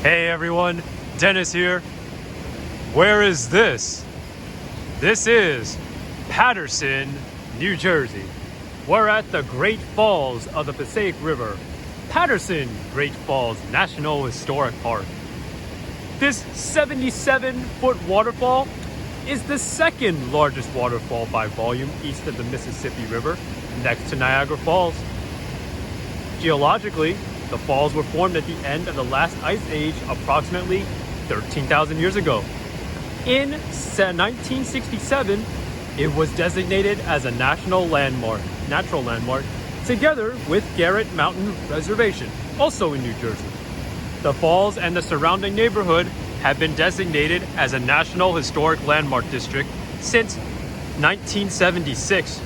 Hey everyone, Dennis here. Where is this? This is Paterson, New Jersey. We're at the Great Falls of the Passaic River, Paterson Great Falls National Historic Park. This 77-foot waterfall is the second largest waterfall by volume east of the Mississippi River, next to Niagara Falls. Geologically, the falls were formed at the end of the last ice age approximately 13,000 years ago. In 1967, it was designated as a natural landmark, together with Garrett Mountain Reservation, also in New Jersey. The falls and the surrounding neighborhood have been designated as a National Historic Landmark District since 1976.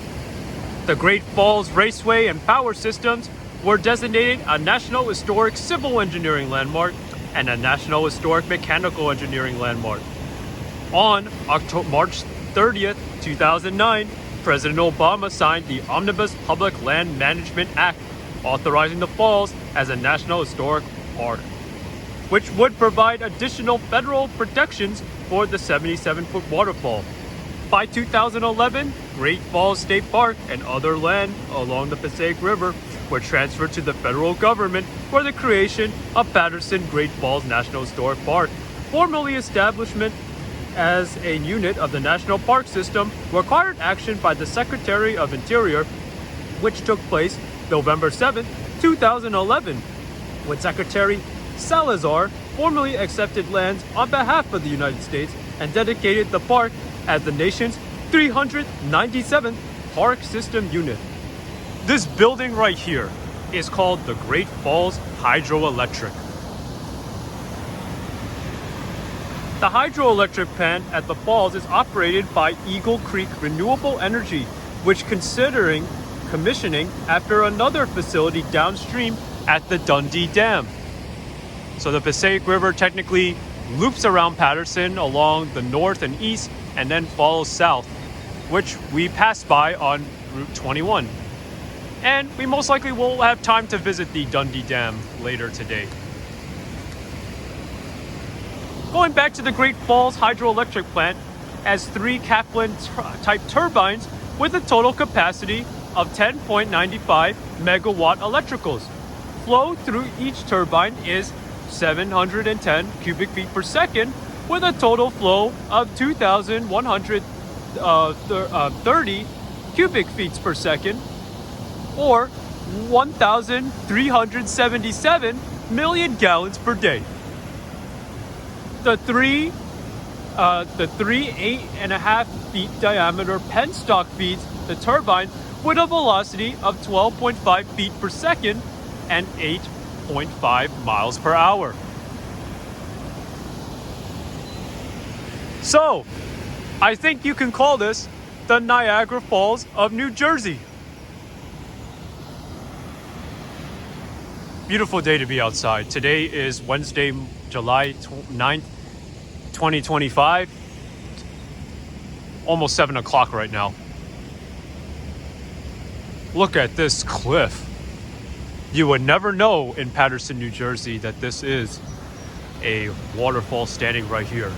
The Great Falls Raceway and Power Systems were designated a National Historic Civil Engineering Landmark and a National Historic Mechanical Engineering Landmark. On March 30th, 2009, President Obama signed the Omnibus Public Land Management Act, authorizing the falls as a National Historic Park, which would provide additional federal protections for the 77-foot waterfall. By 2011, Great Falls State Park and other land along the Passaic River were transferred to the federal government for the creation of Paterson Great Falls National Historic Park. Formally establishment as a unit of the National Park System required action by the Secretary of Interior, which took place November 7, 2011, when Secretary Salazar formally accepted lands on behalf of the United States and dedicated the park as the nation's 397th Park System unit. This building right here is called the Great Falls Hydroelectric. The hydroelectric plant at the falls is operated by Eagle Creek Renewable Energy, which considering commissioning after another facility downstream at the Dundee Dam. So the Passaic River technically loops around Paterson along the north and east and then follows south, which we pass by on Route 21. And we most likely will have time to visit the Dundee Dam later today. Going back to the Great Falls Hydroelectric Plant, has 3 Kaplan-type turbines with a total capacity of 10.95 megawatt electricals. Flow through each turbine is 710 cubic feet per second, with a total flow of 2,130 cubic feet per second, or 1,377 million gallons per day. The three 8.5 feet diameter penstock feeds the turbine with a velocity of 12.5 feet per second and 8.5 miles per hour. So, I think you can call this the Niagara Falls of New Jersey. Beautiful day to be outside. Today is Wednesday, July 9th, 2025. Almost 7 o'clock right now. Look at this cliff. You would never know in Paterson, New Jersey, that this is a waterfall standing right here.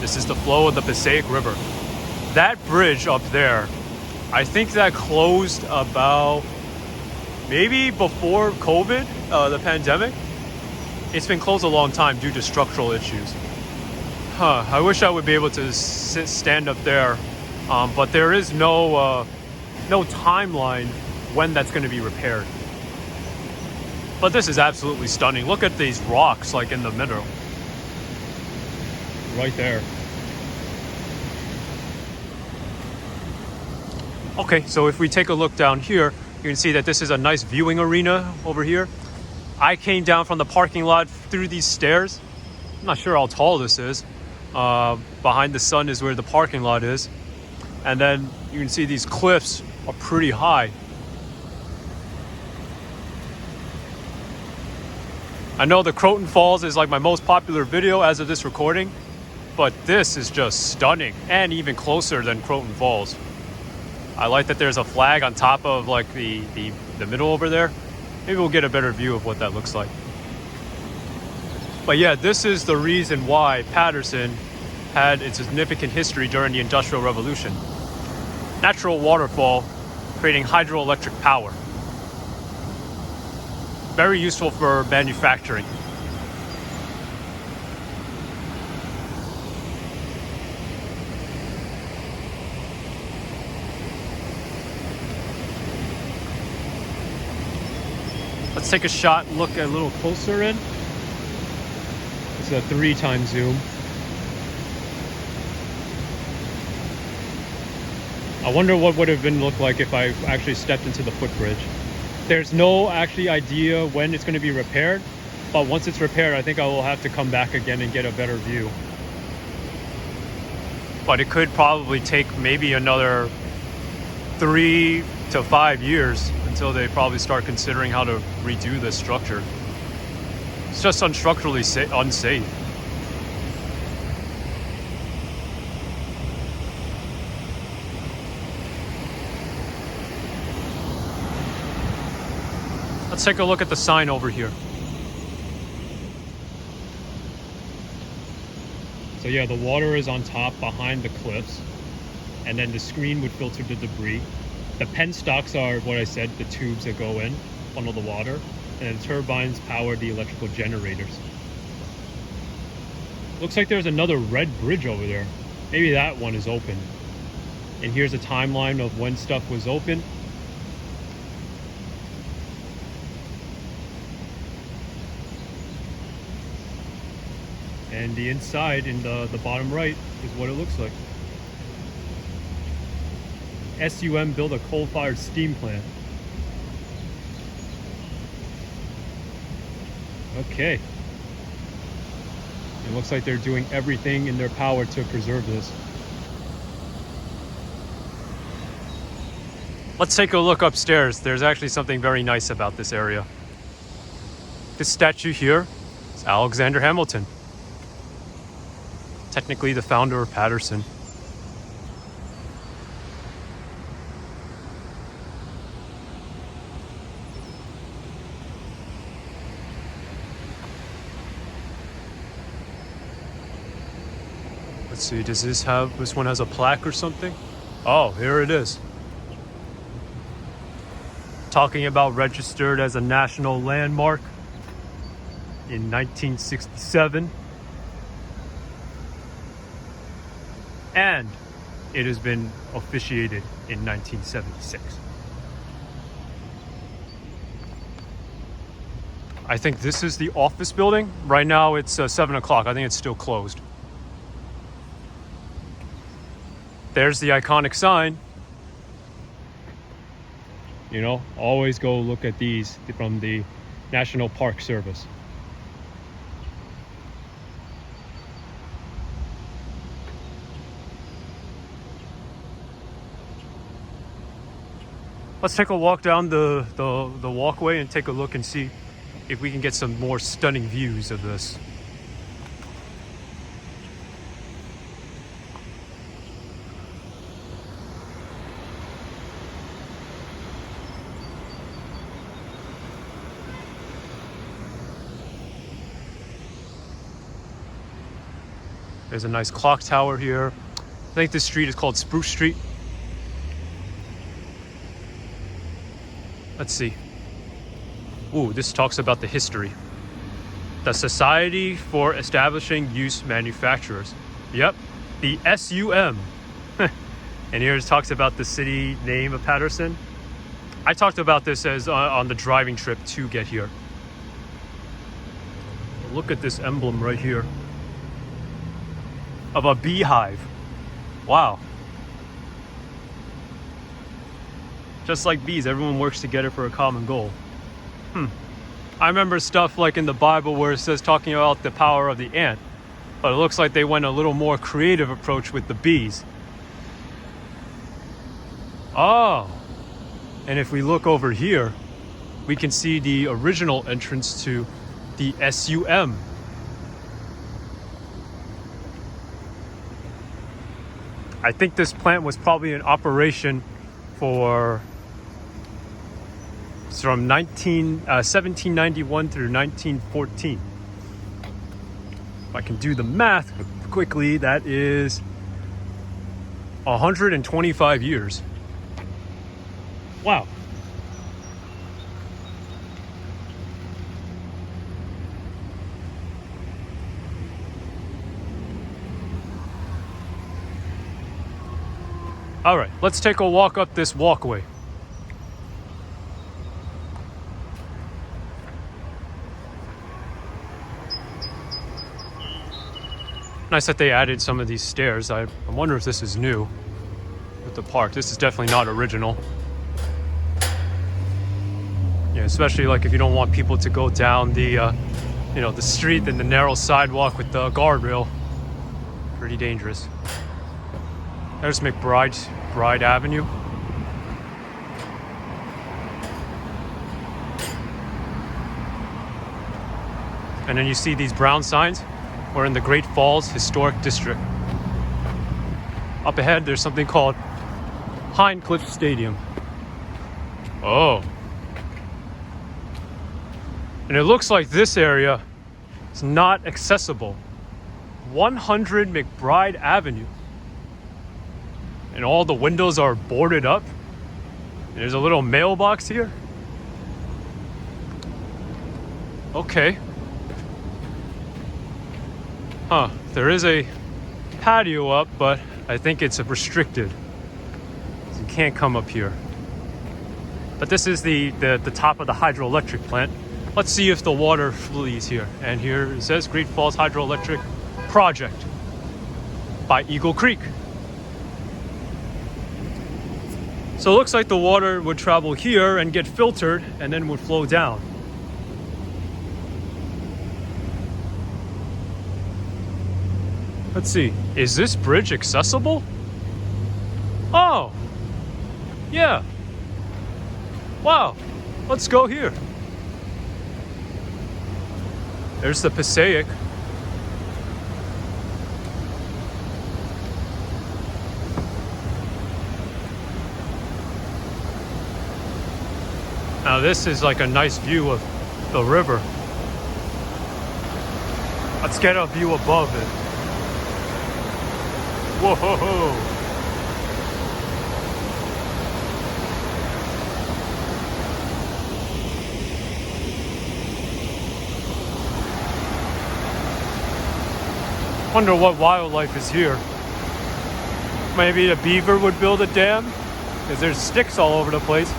This is the flow of the Passaic River. That bridge up there, I think that closed about maybe before COVID, the pandemic. It's been closed a long time due to structural issues. I wish I would be able to stand up there, but there is no timeline when that's going to be repaired. But this is absolutely stunning. Look at these rocks like in the middle. Right there. Okay, so if we take a look down here, you can see that this is a nice viewing arena over here. I came down from the parking lot through these stairs. I'm not sure how tall this is. Behind the sun is where the parking lot is. And then you can see these cliffs are pretty high. I know the Croton Falls is like my most popular video as of this recording, but this is just stunning and even closer than Croton Falls. I like that there's a flag on top of like the middle over there. Maybe we'll get a better view of what that looks like. But yeah, this is the reason why Paterson had its significant history during the Industrial Revolution. Natural waterfall creating hydroelectric power. Very useful for manufacturing. Let's take a shot, look a little closer in. It's a 3x zoom. I wonder what would have been looked like if I actually stepped into the footbridge. There's no actually idea when it's going to be repaired, but once it's repaired, I think I will have to come back again and get a better view. But it could probably take maybe another 3 to 5 years until they probably start considering how to redo this structure. It's just unstructurally unsafe. Let's take a look at the sign over here. So yeah, the water is on top behind the cliffs, and then the screen would filter the debris. The penstocks are what I said, the tubes that go in, funnel the water, and the turbines power the electrical generators. Looks like there's another red bridge over there. Maybe that one is open. And here's a timeline of when stuff was open. And the inside in the bottom right is what it looks like. S.U.M built a coal-fired steam plant. Okay. It looks like they're doing everything in their power to preserve this. Let's take a look upstairs. There's actually something very nice about this area. This statue here is Alexander Hamilton. Technically the founder of Paterson. Let's see, does this one has a plaque or something? Oh, here it is. Talking about registered as a national landmark in 1967. And it has been officiated in 1976. I think this is the office building. Right now it's 7 o'clock. I think it's still closed. There's the iconic sign. You know, always go look at these from the National Park Service. Let's take a walk down the walkway and take a look and see if we can get some more stunning views of this. There's a nice clock tower here. I think this street is called Spruce Street. Let's see. Ooh, this talks about the history. The Society for Establishing Use Manufacturers. Yep, the S.U.M. And here it talks about the city name of Paterson. I talked about this as on the driving trip to get here. Look at this emblem right here of a beehive. Wow. Just like bees, everyone works together for a common goal. I remember stuff like in the Bible where it says talking about the power of the ant, but it looks like they went a little more creative approach with the bees. Oh, and if we look over here, we can see the original entrance to the S.U.M. I think this plant was probably in operation for It's from 1791 through 1914. If I can do the math quickly, that is 125 years. Wow. All right, let's take a walk up this walkway. Nice that they added some of these stairs. I wonder if this is new with the park. This is definitely not original. Yeah, especially like if you don't want people to go down the, the street and the narrow sidewalk with the guardrail. Pretty dangerous. There's Bride Avenue. And then you see these brown signs. We're in the Great Falls Historic District. Up ahead, there's something called Hincliffe Stadium. Oh. And it looks like this area is not accessible. 100 McBride Avenue. And all the windows are boarded up. And there's a little mailbox here. Okay. Huh, there is a patio up, but I think it's restricted. You can't come up here. But this is the top of the hydroelectric plant. Let's see if the water flees here. And here it says Great Falls Hydroelectric Project by Eagle Creek. So it looks like the water would travel here and get filtered and then would flow down. Let's see, is this bridge accessible? Oh, yeah. Wow, let's go here. There's the Passaic. Now this is like a nice view of the river. Let's get a view above it. Whoa! Wonder what wildlife is here. Maybe a beaver would build a dam? Because there's sticks all over the place.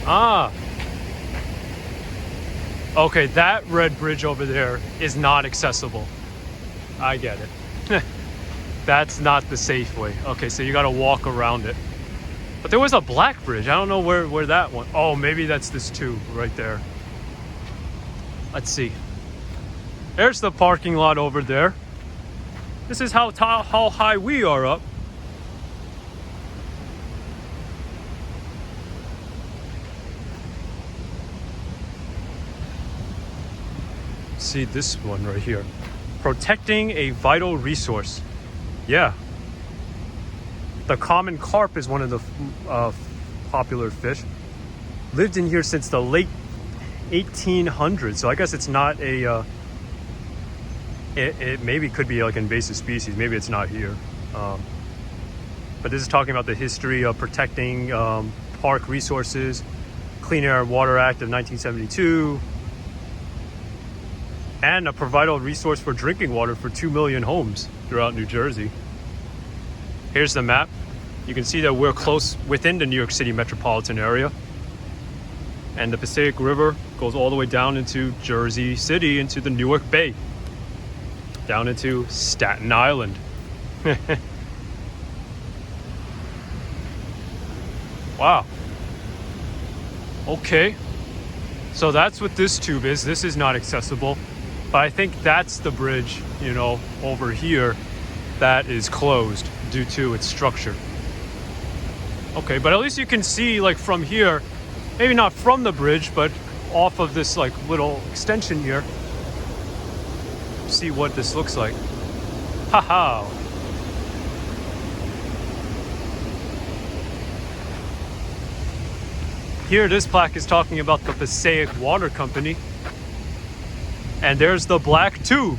Ah. Okay, that red bridge over there is not accessible. I get it. That's not the safe way. Okay, so you gotta walk around it. But there was a black bridge. I don't know where that one. Oh, maybe that's this too, right there. Let's see. There's the parking lot over there. This is how high we are up. See this one right here. Protecting a vital resource. Yeah. The common carp is one of the popular fish. Lived in here since the late 1800s. So I guess it's not a... It maybe could be like an invasive species. Maybe it's not here. But this is talking about the history of protecting park resources. Clean Air and Water Act of 1972. And a vital resource for drinking water for 2 million homes throughout New Jersey. Here's the map. You can see that we're close within the New York City metropolitan area. And the Passaic River goes all the way down into Jersey City, into the Newark Bay. Down into Staten Island. Wow. Okay. So that's what this tube is. This is not accessible. But I think that's the bridge, you know, over here that is closed due to its structure. Okay, but at least you can see like from here, maybe not from the bridge, but off of this like little extension here, see what this looks like. Haha. Here, this plaque is talking about the Passaic Water Company. And there's the black tube.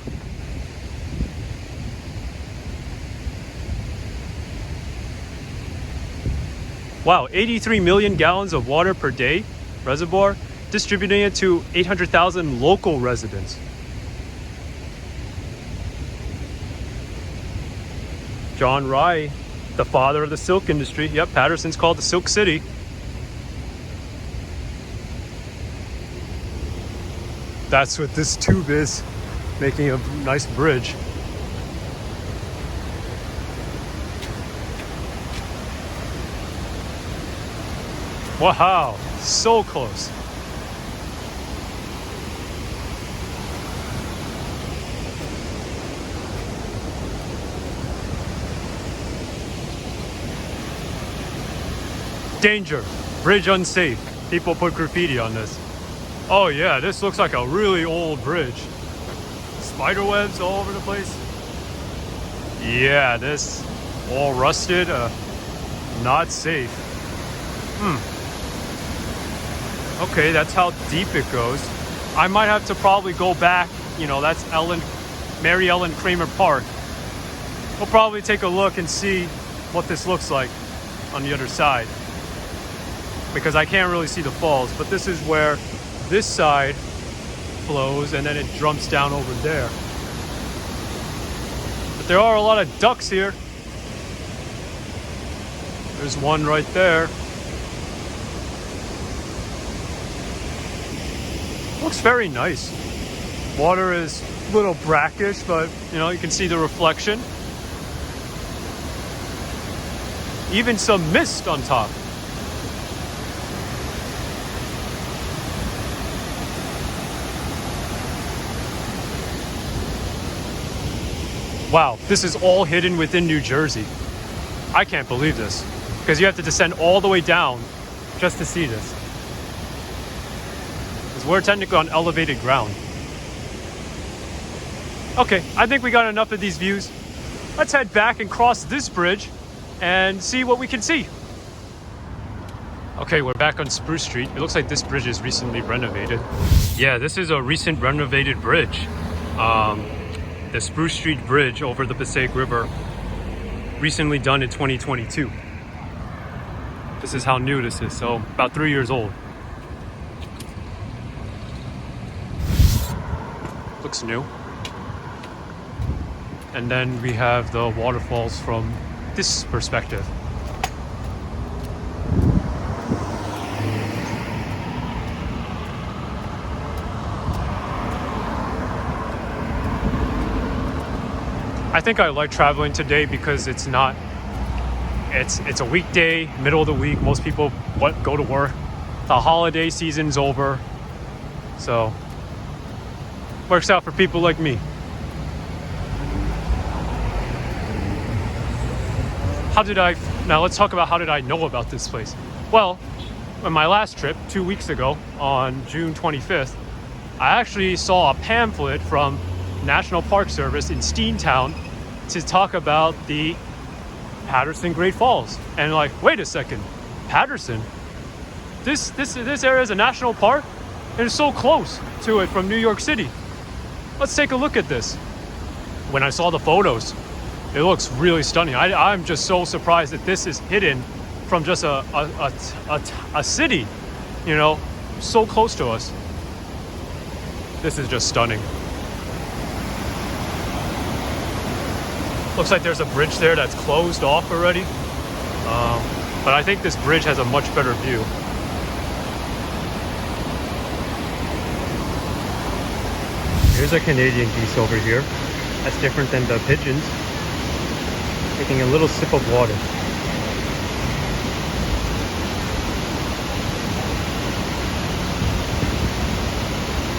Wow, 83 million gallons of water per day reservoir, distributing it to 800,000 local residents. John Rye, the father of the silk industry. Yep, Paterson's called the Silk City. That's what this tube is, making a nice bridge. Wow, so close. Danger, bridge unsafe. People put graffiti on this. Oh yeah, this looks like a really old bridge. Spider webs all over the place. Yeah, this all rusted, not safe. Okay, that's how deep it goes. I might have to probably go back, you know, that's Mary Ellen Kramer Park. We'll probably take a look and see what this looks like on the other side, because I can't really see the falls, but this is where this side flows and then it jumps down over there. But there are a lot of ducks here. There's one right there. Looks very nice. Water is a little brackish, but you know, you can see the reflection. Even some mist on top. Wow, this is all hidden within New Jersey. I can't believe this, because you have to descend all the way down just to see this. Because we're technically on elevated ground. Okay, I think we got enough of these views. Let's head back and cross this bridge and see what we can see. Okay, we're back on Spruce Street. It looks like this bridge is recently renovated. Yeah, this is a recent renovated bridge. The Spruce Street Bridge over the Passaic River, recently done in 2022. This is how new this is, so about 3 years old. Looks new. And then we have the waterfalls from this perspective. I think I like traveling today because it's a weekday, middle of the week. Most people go to work. The holiday season's over. So, works out for people like me. Now let's talk about how did I know about this place. Well, on my last trip, 2 weeks ago, on June 25th, I actually saw a pamphlet from National Park Service in Steamtown to talk about the Paterson Great Falls. And like, wait a second, Paterson? This area is a national park? And it's so close to it from New York City. Let's take a look at this. When I saw the photos, it looks really stunning. I'm just so surprised that this is hidden from just a city, you know, so close to us. This is just stunning. Looks like there's a bridge there that's closed off already. But I think this bridge has a much better view. Here's a Canadian geese over here. That's different than the pigeons. Taking a little sip of water.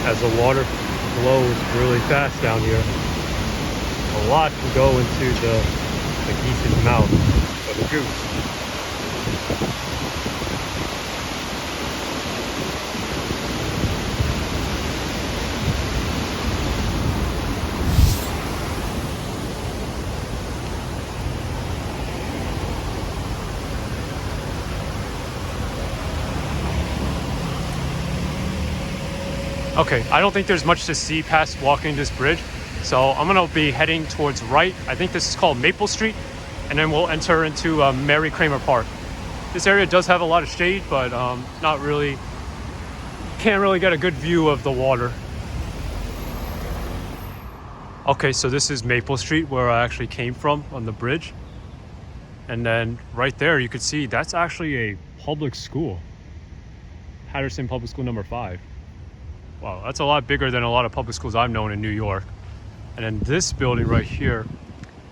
as the water flows really fast down here. A lot can go into the geese's mouth, or the goose. Okay, I don't think there's much to see past walking this bridge, so I'm gonna be heading towards right. I think this is called Maple Street, and then we'll enter into Mary Kramer Park. This area does have a lot of shade, but not really, can't really get a good view of the water. Okay, so this is Maple Street, where I actually came from on the bridge. And then right there, you could see that's actually a public school. Paterson Public School number 5. Wow, that's a lot bigger than a lot of public schools I've known in New York. And then this building right here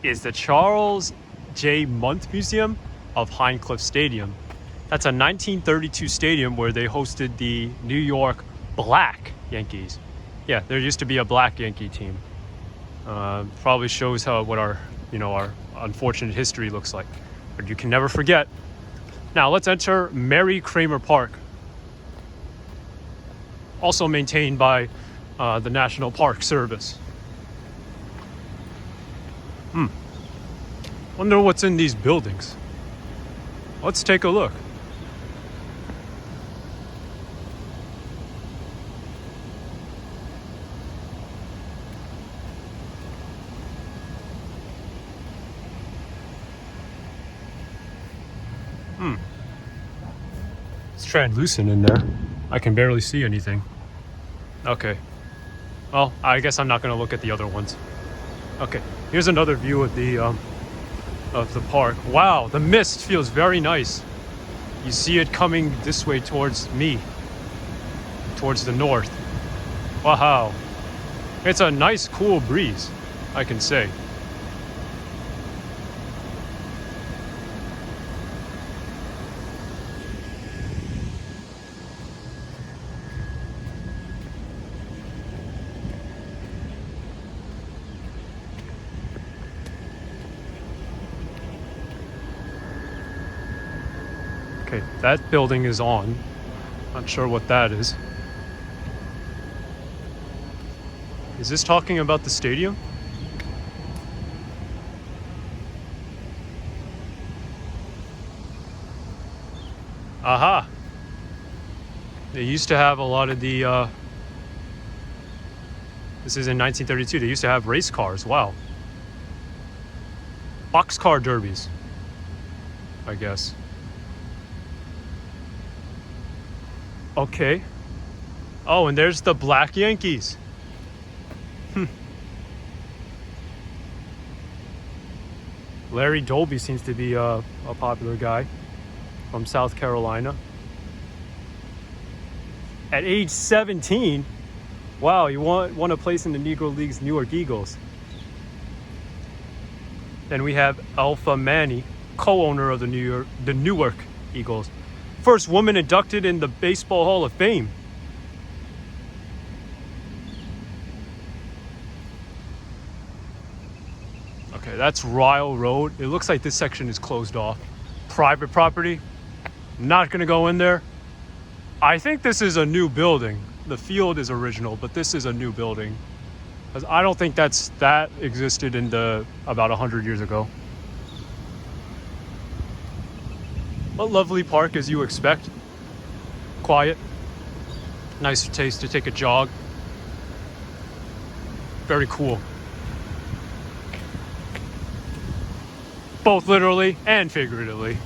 is the Charles J. Muth Museum of Hincliffe Stadium. That's a 1932 stadium where they hosted the New York Black Yankees. Yeah, there used to be a black Yankee team. Probably shows what our unfortunate history looks like. But you can never forget. Now let's enter Mary Kramer Park. Also maintained by the National Park Service. Wonder what's in these buildings. Let's take a look. It's translucent in there. I can barely see anything. Okay. Well, I guess I'm not going to look at the other ones. Okay. Here's another view of the park. Wow, the mist feels very nice. You see it coming this way towards me, towards the north. Wow. It's a nice, cool breeze, I can say. Okay, that building is on. Not sure what that is. Is this talking about the stadium? Aha! They used to have a lot of the, this is in 1932, they used to have race cars, wow. Boxcar derbies, I guess. Okay. Oh, and there's the Black Yankees. Larry Dolby seems to be a popular guy from South Carolina. At age 17, wow, you won a place in the Negro League's Newark Eagles. Then we have Alpha Manny, co-owner of the Newark Eagles. First woman inducted in the Baseball Hall of Fame. Okay, that's Ryle Road. It looks like this section is closed off. Private property. Not gonna go in there. I think this is a new building. The field is original, but this is a new building. Because I don't think that existed in about 100 years ago. A lovely park as you expect. Quiet. Nice taste to take a jog. Very cool. Both literally and figuratively.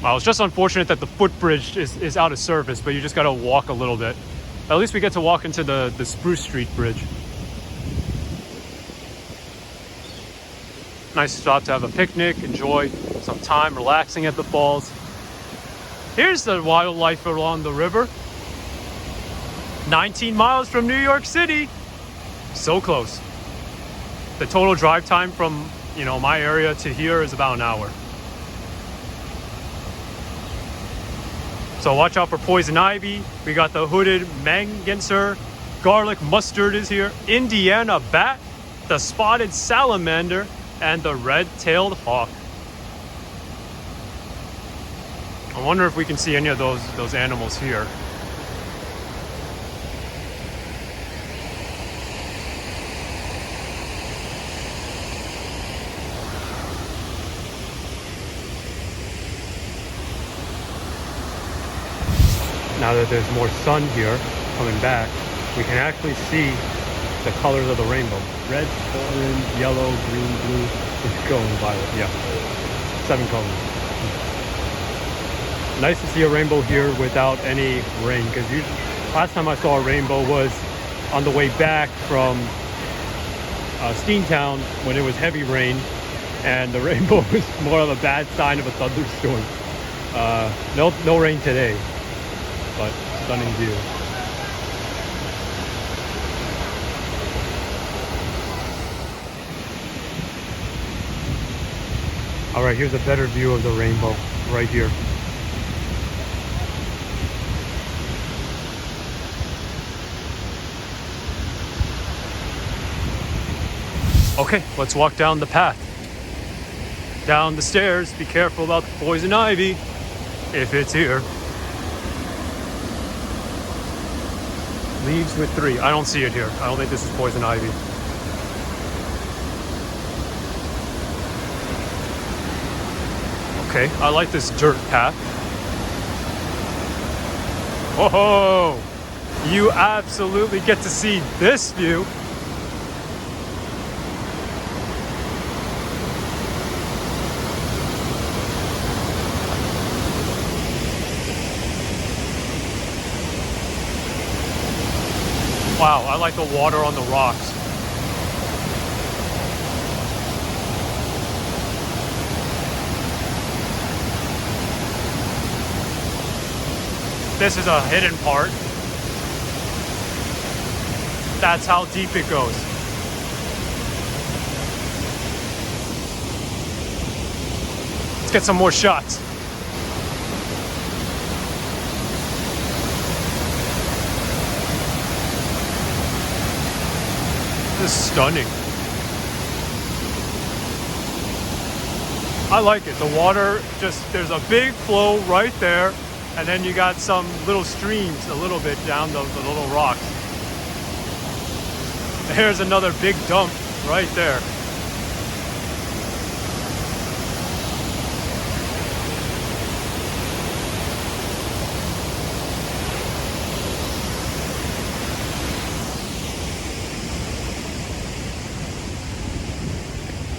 Well, it's just unfortunate that the footbridge is out of service, but you just gotta walk a little bit. At least we get to walk into the Spruce Street Bridge. Nice stop to have a picnic, enjoy some time relaxing at the falls. Here's the wildlife along the river. 19 miles from New York City. So close. The total drive time from, my area to here is about an hour. So watch out for poison ivy. We got the hooded manganser. Garlic mustard is here. Indiana bat, the spotted salamander, and the red-tailed hawk. I wonder if we can see any of those animals here. Now that there's more sun here coming back, we can actually see the colors of the rainbow. Red, orange, yellow, green, blue, let's go, violet. Yeah, 7 colors. Nice to see a rainbow here without any rain, because last time I saw a rainbow was on the way back from Steamtown when it was heavy rain, and the rainbow was more of a bad sign of a thunderstorm. No rain today, but stunning view. All right, here's a better view of the rainbow right here. Okay, let's walk down the path. Down the stairs, be careful about the poison ivy, if it's here. Leaves with 3. I don't see it here. I don't think this is poison ivy. Okay, I like this dirt path. Whoa! You absolutely get to see this view. Wow, I like the water on the rocks. This is a hidden part. That's how deep it goes. Let's get some more shots. This is stunning. I like it. The water there's a big flow right there, and then you got some little streams a little bit down the little rocks. There's another big dump right there.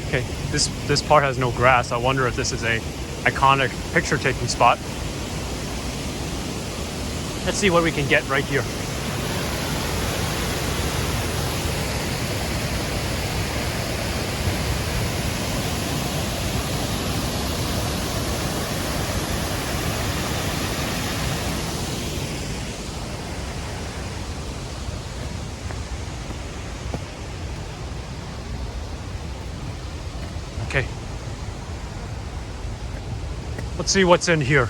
Okay, this part has no grass. I wonder if this is a iconic picture taking spot. Let's see what we can get right here. Okay. Let's see what's in here.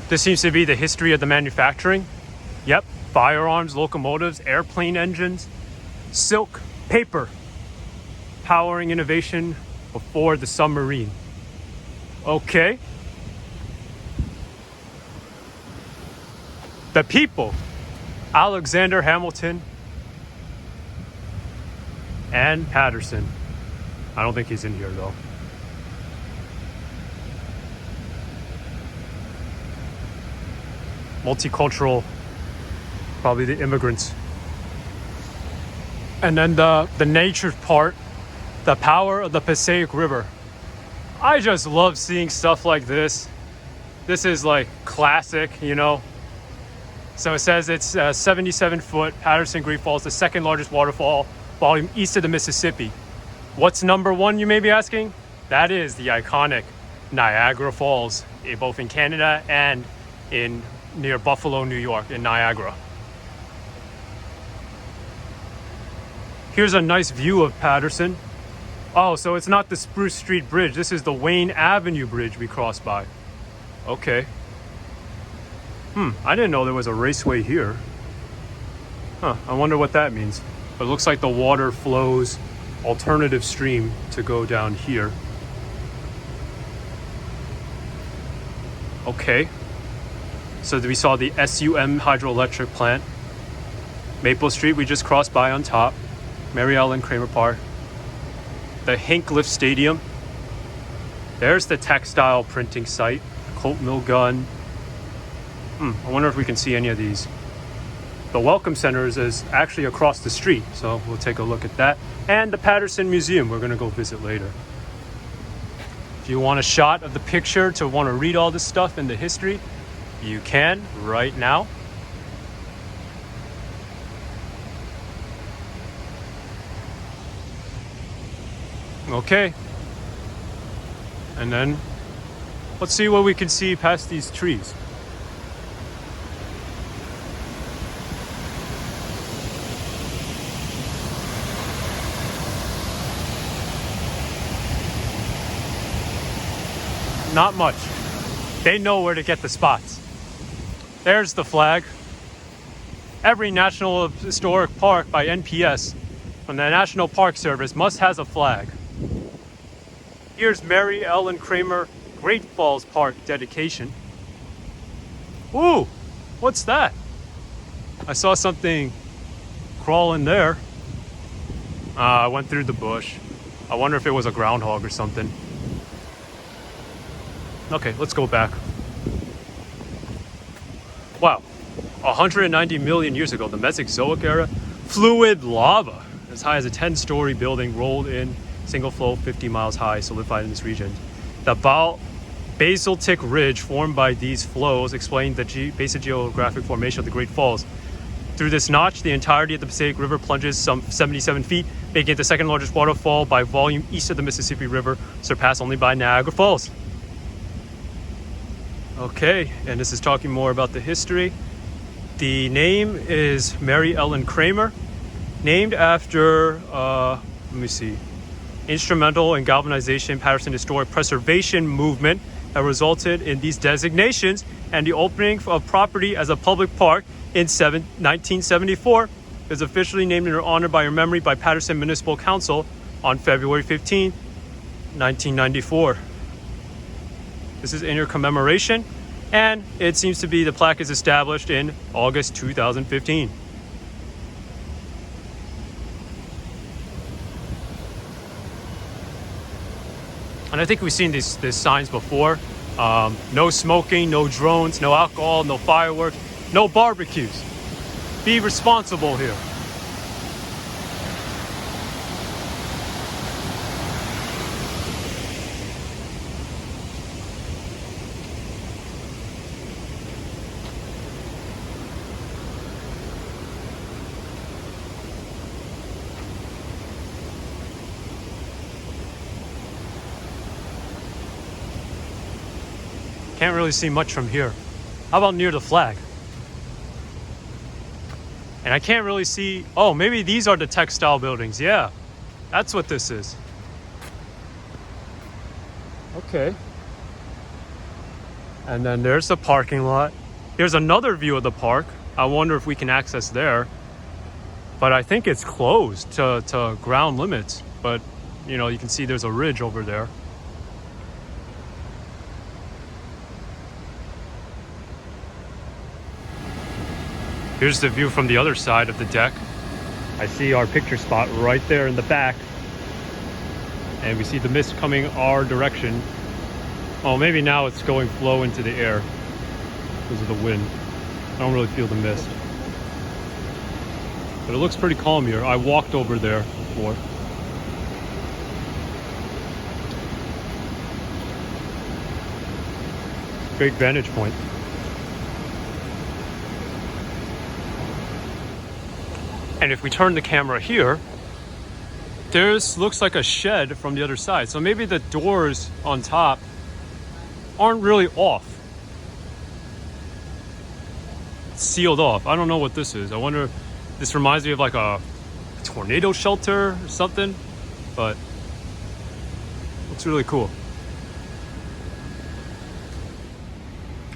This seems to be the history of the manufacturing. Yep, firearms, locomotives, airplane engines, silk, paper, powering innovation before the submarine. Okay. The people, Alexander Hamilton and Paterson. I don't think he's in here though. Multicultural, probably the immigrants. And then the nature part, the power of the Passaic River. I just love seeing stuff like this. This is like classic, you know. So it says it's 77 foot, Paterson Great Falls, the second largest waterfall volume east of the Mississippi. What's number 1, you may be asking? That is the iconic Niagara Falls, both in Canada and near Buffalo, New York, in Niagara. Here's a nice view of Paterson. Oh, so it's not the Spruce Street Bridge. This is the Wayne Avenue Bridge we crossed by. Okay. I didn't know there was a raceway here. Huh, I wonder what that means. But it looks like the water flows alternative stream to go down here. Okay. So we saw the S.U.M. Hydroelectric plant. Maple Street we just crossed by on top. Mary Ellen Kramer Park. The Hincliffe Stadium. There's the textile printing site. Colt Mill Gun. I wonder if we can see any of these. The Welcome Center is actually across the street, so we'll take a look at that. And the Paterson Museum we're going to go visit later. If you want a shot of the picture to want to read all this stuff in the history, you can right now. Okay. And then let's see what we can see past these trees. Not much. They know where to get the spots. There's the flag. Every National Historic Park by NPS from the National Park Service must has a flag. Here's Mary Ellen Kramer Great Falls Park dedication. Ooh, what's that? I saw something crawling there. I went through the bush. I wonder if it was a groundhog or something. Okay, let's go back. Wow, 190 million years ago, the Mesozoic era, fluid lava as high as a 10-story building rolled in single flow 50 miles high, solidified in this region. The basaltic ridge formed by these flows explain the basic geographic formation of the Great Falls. Through this notch, the entirety of the Passaic River plunges some 77 feet, making it the second largest waterfall by volume east of the Mississippi River, surpassed only by Niagara Falls. Okay, and this is talking more about the history. The name is Mary Ellen Kramer, named after, let me see, instrumental in galvanization Paterson historic preservation movement that resulted in these designations and the opening of property as a public park in 1974 is officially named in her honor by her memory by Paterson Municipal Council on February 15, 1994. This is in her commemoration, and it seems to be the plaque is established in August 2015. And I think we've seen these signs before. No smoking, no drones, no alcohol, no fireworks, no barbecues. Be responsible here. Can't really see much from here. How about near the flag? And I can't really see, oh, maybe these are the textile buildings. Yeah, that's what this is. Okay. And then there's the parking lot. Here's another view of the park. I wonder if we can access there. But I think it's closed to ground limits. But, you know, you can see there's a ridge over there. Here's the view from the other side of the deck. I see our picture spot right there in the back. And we see the mist coming our direction. Oh, maybe now it's going flow into the air because of the wind. I don't really feel the mist. But it looks pretty calm here. I walked over there before. Great vantage point. And if we turn the camera here, there's looks like a shed from the other side. So maybe the doors on top aren't really off. It's sealed off. I don't know what this is. I wonder, this reminds me of like a tornado shelter or something. But It's really cool.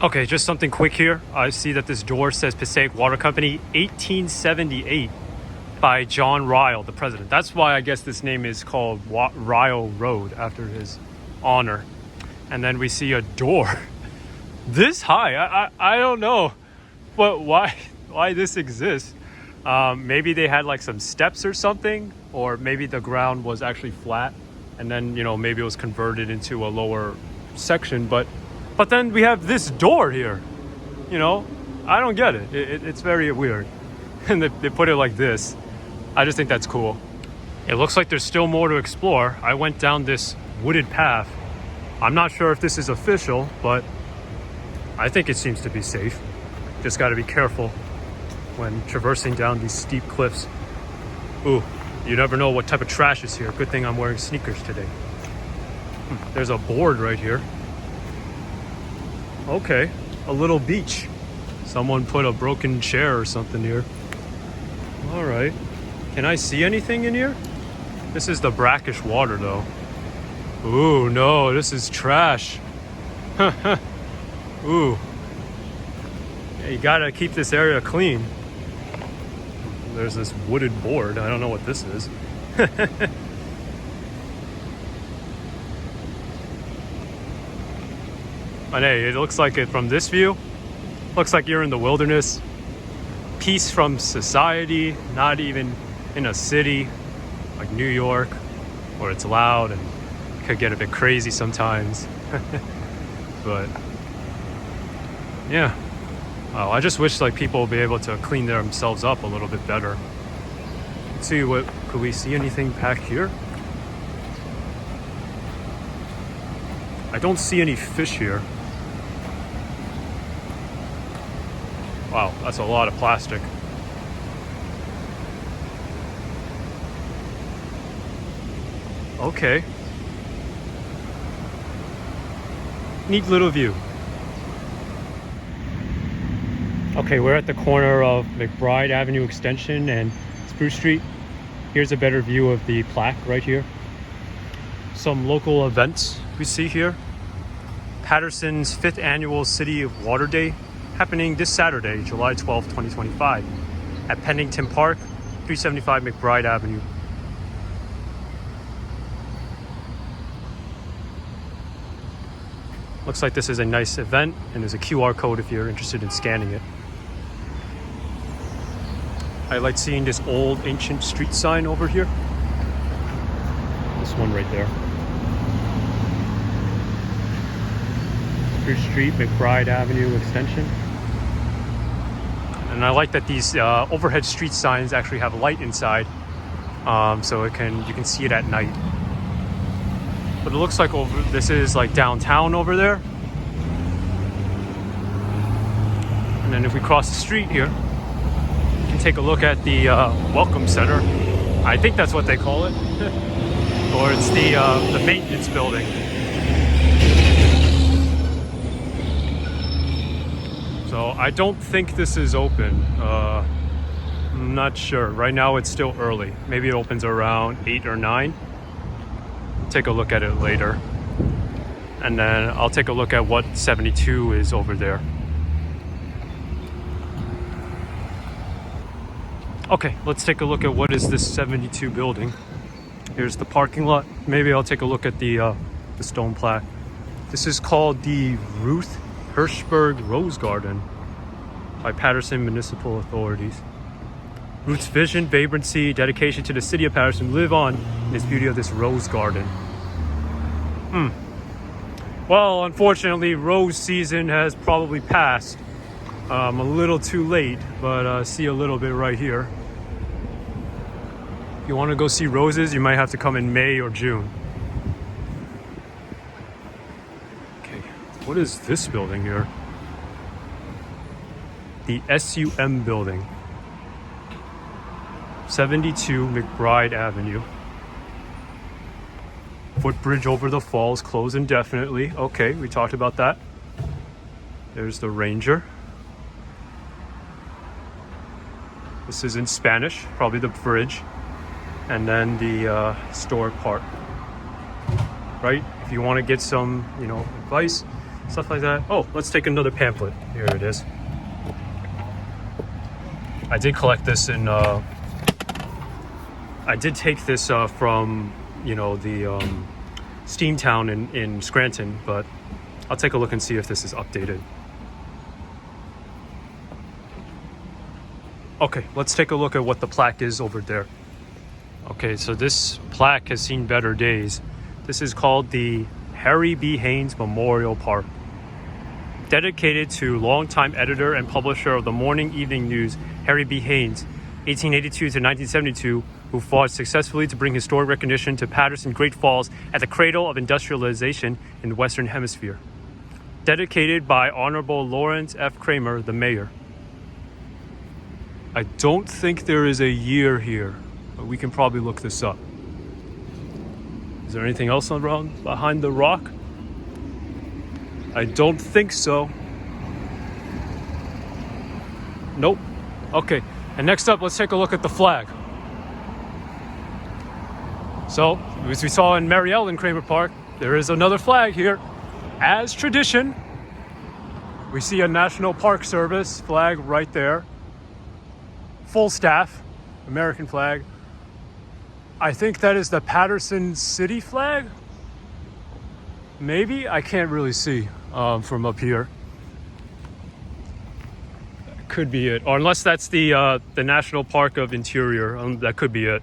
Okay, just something quick here. I see that this door says Passaic Water Company, 1878, by John Ryle, the president. That's why I guess this name is called Ryle Road, after his honor. And then we see a door this high. I don't know, but why this exists. Maybe they had like some steps or something, or maybe the ground was actually flat, and then, you know, maybe it was converted into a lower section. But then we have this door here, you know? I don't get it. It's very weird. And they put it like this. I just think that's cool. It looks like there's still more to explore. I went down this wooded path. I'm not sure if this is official, but I think it seems to be safe. Just got to be careful when traversing down these steep cliffs. Ooh, you never know what type of trash is here. Good thing I'm wearing sneakers today. There's a board right here. Okay, a little beach. Someone put a broken chair or something here. All right. Can I see anything in here? This is the brackish water though. Ooh, no, this is trash. Ooh. Yeah, you gotta keep this area clean. There's this wooded board. I don't know what this is. But hey, it looks like it from this view. Looks like you're in the wilderness. Peace from society, not even in a city like New York, where it's loud and could get a bit crazy sometimes. But yeah, well, I just wish like people would be able to clean themselves up a little bit better. Let's see, what could we see anything back here? I don't see any fish here. Wow, that's a lot of plastic. Okay. Neat little view. Okay, we're at the corner of McBride Avenue Extension and Spruce Street. Here's a better view of the plaque right here. Some local events we see here. Paterson's 5th Annual City of Water Day, happening this Saturday, July 12th, 2025, at Pennington Park, 375 McBride Avenue. Looks like this is a nice event, and there's a QR code if you're interested in scanning it. I like seeing this old ancient street sign over here. This one right there. Spruce Street, McBride Avenue Extension. And I like that these overhead street signs actually have light inside, so you can see it at night. But it looks like this is like downtown over there. And then if we cross the street here, you can take a look at the Welcome Center. I think that's what they call it. Or it's the maintenance building. So I don't think this is open. I'm not sure. Right now it's still early. Maybe it opens around 8 or 9. Take a look at it later. And then I'll take a look at what 72 is over there. Okay, let's take a look at what is this 72 building. Here's the parking lot. Maybe I'll take a look at the stone plaque. This is called the Ruth Hirshberg Rose Garden by Paterson Municipal Authorities. Ruth's vision, vibrancy, dedication to the city of Paterson live on in this beauty of this rose garden. Well, unfortunately, rose season has probably passed. A little too late, but see a little bit right here. If you want to go see roses, you might have to come in May or June. Okay, what is this building here? The S.U.M building. 72 McBride Avenue. Footbridge over the falls closed indefinitely. Okay, we talked about that. There's the Ranger. This is in Spanish, probably the bridge. And then the store part. Right if you want to get some, you know, advice, stuff like that. Oh, let's take another pamphlet. Here it is. I did collect this in, I did take this from, you know, the Steamtown in Scranton, but I'll take a look and see if this is updated. Okay, let's take a look at what the plaque is over there. Okay, so this plaque has seen better days. This is called the Harry B. Haines Memorial Park. Dedicated to longtime editor and publisher of the Morning Evening News, Harry B. Haines, 1882 to 1972, who fought successfully to bring historic recognition to Paterson, Great Falls, at the cradle of industrialization in the Western Hemisphere. Dedicated by Honorable Lawrence F. Kramer, the mayor. I don't think there is a year here, but we can probably look this up. Is there anything else around behind the rock? I don't think so. Nope. Okay, and next up, let's take a look at the flag. So, as we saw in Mary Ellen Kramer Park, there is another flag here. As tradition, we see a National Park Service flag right there. Full staff, American flag. I think that is the Paterson city flag. Maybe, I can't really see from up here. That could be it, or unless that's the National Park of Interior. That could be it.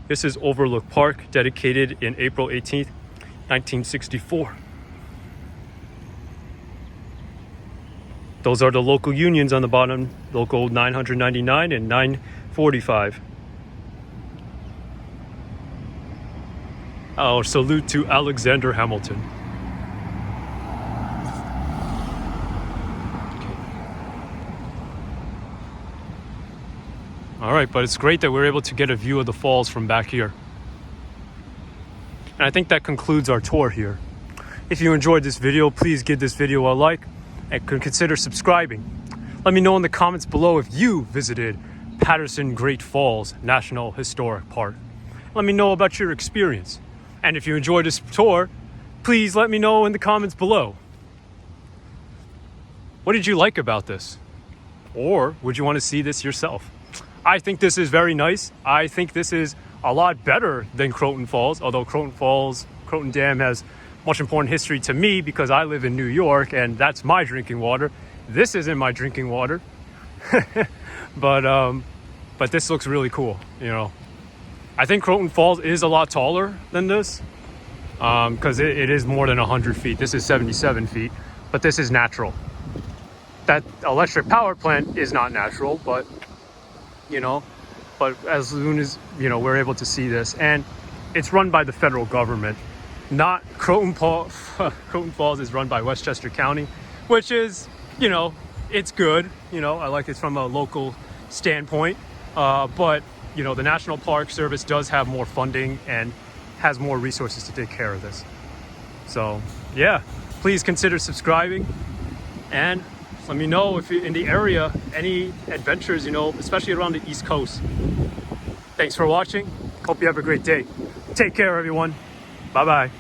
This is Overlook Park, dedicated in April 18th, 1964. Those are the local unions on the bottom, local 999 and 945. Our salute to Alexander Hamilton. Okay. All right, but it's great that we're able to get a view of the falls from back here. And I think that concludes our tour here. If you enjoyed this video, please give this video a like and consider subscribing. Let me know in the comments below if you visited Paterson Great Falls National Historic Park. Let me know about your experience. And if you enjoyed this tour, please let me know in the comments below. What did you like about this? Or would you want to see this yourself? I think this is very nice. I think this is a lot better than Croton Falls, although Croton Dam has much important history to me because I live in New York and that's my drinking water. This isn't my drinking water. but this looks really cool, you know. I think Croton Falls is a lot taller than this because it is more than 100 feet. This is 77 feet, but this is natural. That electric power plant is not natural, but, you know, but as soon as, you know, we're able to see this, and it's run by the federal government, not Croton Falls. Croton Falls is run by Westchester County, which is, you know, it's good. You know, I like it from a local standpoint, but you know, the National Park Service does have more funding and has more resources to take care of this. So yeah, please consider subscribing and let me know if you're in the area, any adventures, you know, especially around the East Coast. Thanks for watching. Hope you have a great day. Take care, everyone. Bye-bye.